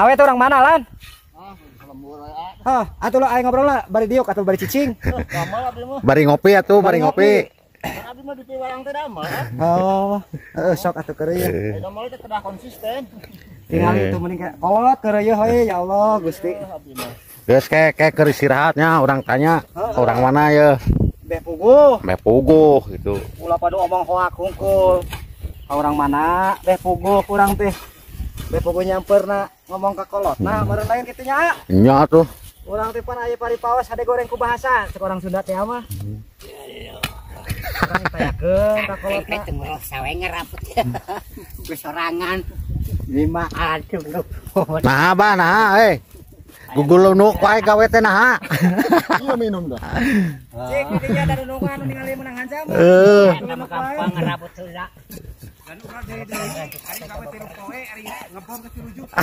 Awet orang mana lan? Lembur aya. Hah, atuh lah ayo ngobrol lah bari diuk atau bari cicing. Gamal abdi mah. Bari ngopi atuh, bari ngopi. Abdi mah di piwarang teh damel. Oh, sok atuh keur ye. Gamal teh kedah konsisten. Tinggal itu mending kayak kolot keur ye heuy ya Allah Gusti. Abdi mah. Geus kayak keur istirahatnya orang tanya, orang mana ya? Beh puguh. Beh puguh gitu. Ulah pada omong hoak hungkul. Orang mana beh puguh kurang teh. Beh puguh nyamperna ngomong ka kolot. Nah, meureun lain kitu nya. Nya tuh. Urang teh pan aya paripawas hade goreng ku bahasa cek orang Sunda teh mah. Urang tayakeun ka kolotna. Teu meureuh sawe ngaraput. Geus sorangan. 5 aduh lu. Nah, ba nah Gugul nu wae gawe teh nah. Iya minum dah. Cek di dinya da nungan anu ningali menang hancam. Gampang ngaraput heula. Dan urang deui ari gawe tilu poe ari ngebom ke 3 juta.